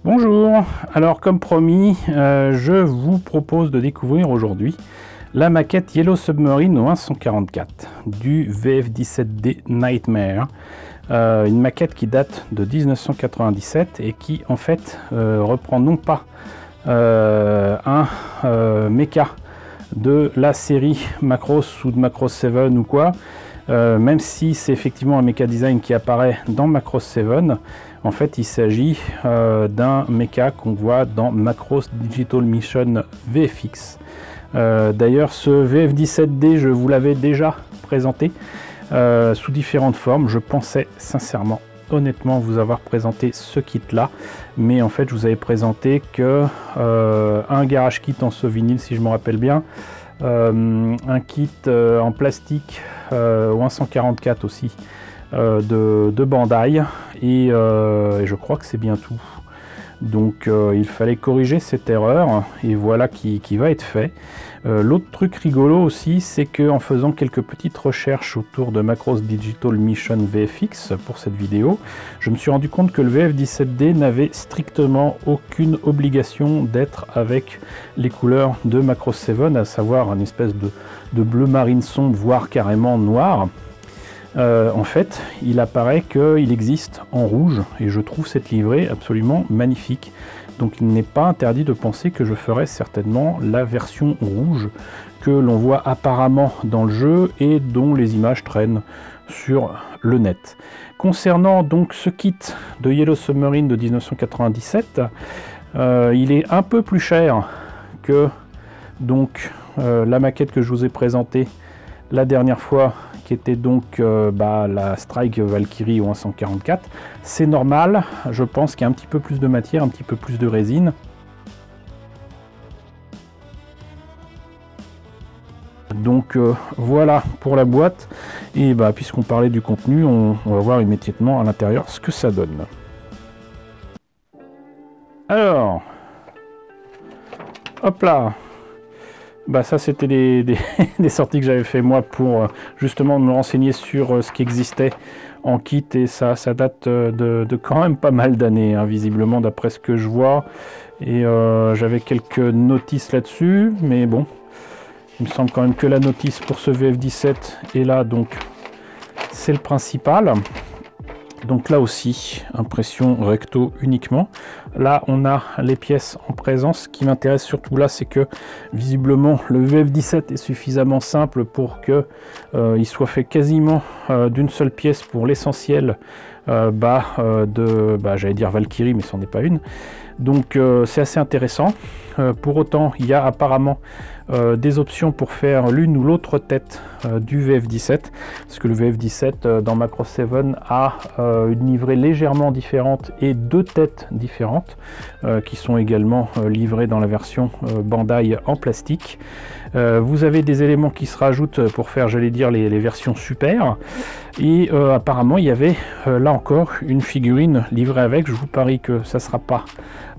Bonjour, alors comme promis, je vous propose de découvrir aujourd'hui la maquette Yellow Submarine au 144 du VF-17D Nightmare. Une maquette qui date de 1997 et qui en fait reprend non pas un mecha de la série Macross ou de Macross 7 ou quoi, même si c'est effectivement un mecha design qui apparaît dans Macross 7, en fait il s'agit d'un mecha qu'on voit dans Macross Digital Mission VFX. D'ailleurs ce VF-17D je vous l'avais déjà présenté sous différentes formes. Je pensais sincèrement, honnêtement, vous avoir présenté ce kit là, mais en fait je vous avais présenté que un garage kit en souvenir si je me rappelle bien, un kit en plastique ou 144 aussi de Bandai et je crois que c'est bien tout. Donc il fallait corriger cette erreur et voilà qui va être fait. L'autre truc rigolo aussi, c'est que en faisant quelques petites recherches autour de Macross Digital Mission VFX pour cette vidéo, je me suis rendu compte que le VF-17D n'avait strictement aucune obligation d'être avec les couleurs de Macross 7, à savoir une espèce de bleu marine sombre, voire carrément noir. En fait, il apparaît qu'il existe en rouge et je trouve cette livrée absolument magnifique. Donc il n'est pas interdit de penser que je ferai certainement la version rouge que l'on voit apparemment dans le jeu et dont les images traînent sur le net. Concernant donc ce kit de Yellow Submarine de 1997, il est un peu plus cher que donc la maquette que je vous ai présentée la dernière fois, qui était donc la Strike Valkyrie au 144. C'est normal, je pense qu'il y a un petit peu plus de matière, un petit peu plus de résine. Donc voilà pour la boîte, et puisqu'on parlait du contenu, on va voir immédiatement à l'intérieur ce que ça donne. Alors, hop là. Ça c'était des sorties que j'avais fait moi pour justement me renseigner sur ce qui existait en kit, et ça date de quand même pas mal d'années, hein, visiblement d'après ce que je vois, et j'avais quelques notices là-dessus, mais bon, il me semble quand même que la notice pour ce VF-17 est là, donc c'est le principal. Donc là aussi, impression recto uniquement. Là, on a les pièces en présence. Ce qui m'intéresse surtout là, c'est que visiblement le VF-17 est suffisamment simple pour que il soit fait quasiment d'une seule pièce pour l'essentiel j'allais dire Valkyrie, mais ce n'en est pas une. Donc c'est assez intéressant. Pour autant, il y a apparemment des options pour faire l'une ou l'autre tête du VF-17, parce que le VF-17 dans Macross 7 a une livrée légèrement différente et deux têtes différentes qui sont également livrées dans la version Bandai en plastique. Vous avez des éléments qui se rajoutent pour faire, j'allais dire, les versions super, et apparemment il y avait là encore une figurine livrée avec. Je vous parie que ça sera pas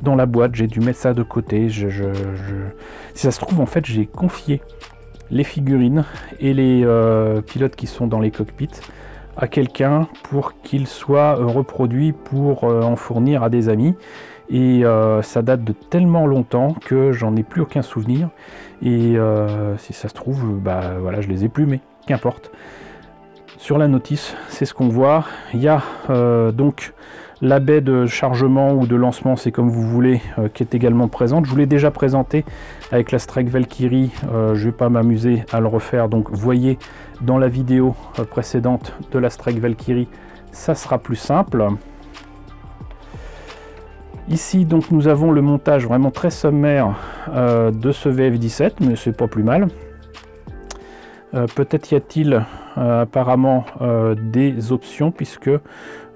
dans la boîte, j'ai dû mettre ça de côté. Si ça se trouve, en fait j'ai confié les figurines et les pilotes qui sont dans les cockpits à quelqu'un pour qu'ils soient reproduits pour en fournir à des amis, et ça date de tellement longtemps que j'en ai plus aucun souvenir, et si ça se trouve, voilà, je les ai plus, mais qu'importe. Sur la notice, c'est ce qu'on voit. Il y a donc la baie de chargement ou de lancement, c'est comme vous voulez, qui est également présente. Je vous l'ai déjà présenté avec la Strike Valkyrie, je ne vais pas m'amuser à le refaire, donc voyez dans la vidéo précédente de la Strike Valkyrie, ça sera plus simple. Ici donc nous avons le montage vraiment très sommaire de ce VF-17, mais c'est pas plus mal. Peut-être y a-t-il apparemment des options, puisque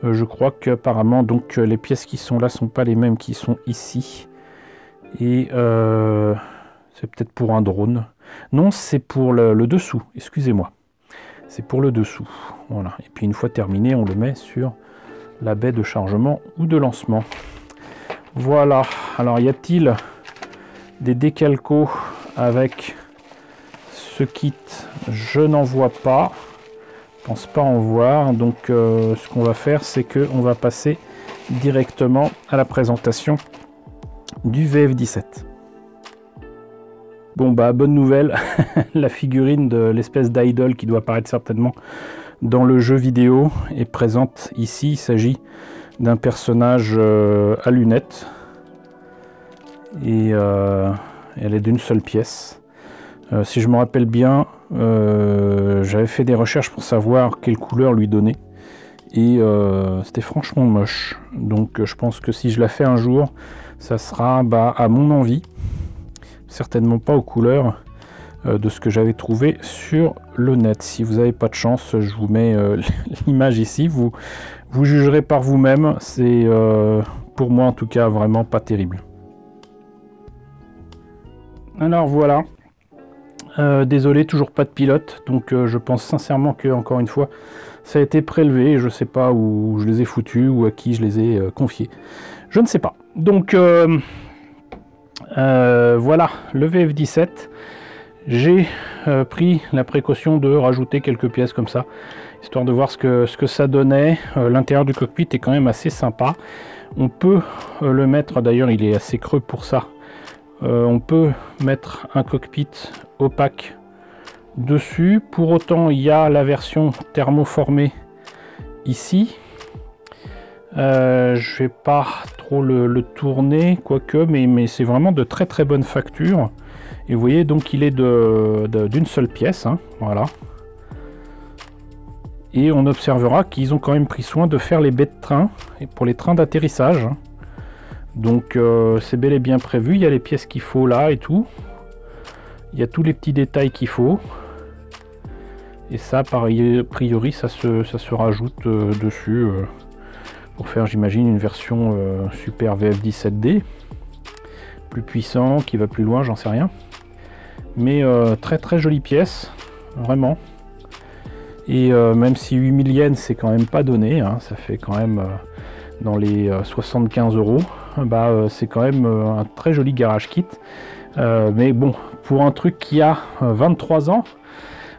je crois qu'apparemment donc les pièces qui sont là sont pas les mêmes qui sont ici, et c'est peut-être pour un drone. Non, c'est pour le dessous, excusez-moi, c'est pour le dessous. Voilà, et puis une fois terminé, on le met sur la baie de chargement ou de lancement. Voilà. Alors y a-t-il des décalcos avec ce kit? Je n'en vois pas, je pense pas en voir. Donc ce qu'on va faire, c'est que on va passer directement à la présentation du VF17. Bon bah bonne nouvelle, la figurine de l'espèce d'idol qui doit apparaître certainement dans le jeu vidéo est présente ici. Il s'agit d'un personnage à lunettes et elle est d'une seule pièce. Si je me rappelle bien, j'avais fait des recherches pour savoir quelle couleur lui donner et c'était franchement moche. Donc je pense que si je la fais un jour, ça sera à mon envie, certainement pas aux couleurs de ce que j'avais trouvé sur le net. Si vous n'avez pas de chance, je vous mets l'image ici, vous jugerez par vous-même. C'est pour moi en tout cas vraiment pas terrible. Alors voilà, désolé, toujours pas de pilote, donc je pense sincèrement que, encore une fois, ça a été prélevé et je sais pas où je les ai foutus ou à qui je les ai confiés. Je ne sais pas. Donc voilà, le VF17. J'ai pris la précaution de rajouter quelques pièces comme ça, histoire de voir ce que ça donnait. L'intérieur du cockpit est quand même assez sympa. On peut le mettre, d'ailleurs il est assez creux pour ça, on peut mettre un cockpit opaque dessus. Pour autant, il y a la thermoformée ici. Je vais pas trop le tourner, quoique, mais c'est vraiment de très très bonne facture. Et vous voyez, donc il est d'une seule pièce, hein, voilà. Et on observera qu'ils ont quand même pris soin de faire les baies de train et pour les trains d'atterrissage. Donc c'est bel et bien prévu, il y a les pièces qu'il faut là et tout. Il y a tous les petits détails qu'il faut. Et ça, a priori, ça se rajoute dessus pour faire, j'imagine, une version Super VF17D. Plus puissant, qui va plus loin, j'en sais rien. Mais très très jolie pièce, vraiment. Et même si 8000 yens, c'est quand même pas donné, hein, ça fait quand même dans les 75 €. C'est quand même un très joli garage kit. Mais bon, pour un truc qui a 23 ans,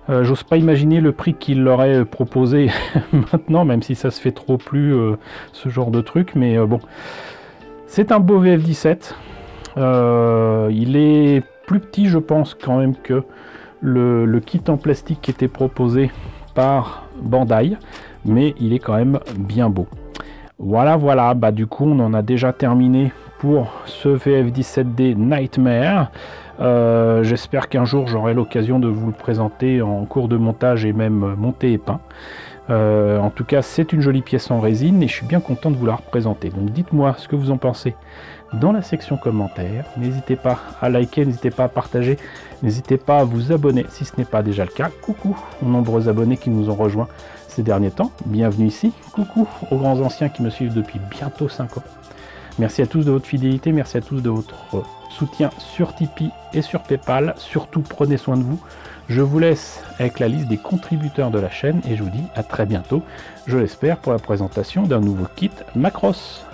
j'ose pas imaginer le prix qu'il leur aurait proposé maintenant, même si ça se fait trop plus ce genre de truc. Mais bon, c'est un beau VF17. Il est plus petit, je pense, quand même que le kit en plastique qui était proposé par Bandai, mais il est quand même bien beau. Voilà, du coup on en a déjà terminé pour ce VF17D Nightmare. J'espère qu'un jour j'aurai l'occasion de vous le présenter en cours de montage et même monté et peint. En tout cas, c'est une jolie pièce en résine et je suis bien content de vous la représenter. Donc dites-moi ce que vous en pensez dans la section commentaires. N'hésitez pas à liker, n'hésitez pas à partager, n'hésitez pas à vous abonner si ce n'est pas déjà le cas. Coucou aux nombreux abonnés qui nous ont rejoints ces derniers temps. Bienvenue ici. Coucou aux grands anciens qui me suivent depuis bientôt 5 ans. Merci à tous de votre fidélité, merci à tous de votre soutien sur Tipeee et sur Paypal. Surtout, prenez soin de vous. Je vous laisse avec la liste des contributeurs de la chaîne et je vous dis à très bientôt, je l'espère, pour la présentation d'un nouveau kit Macross.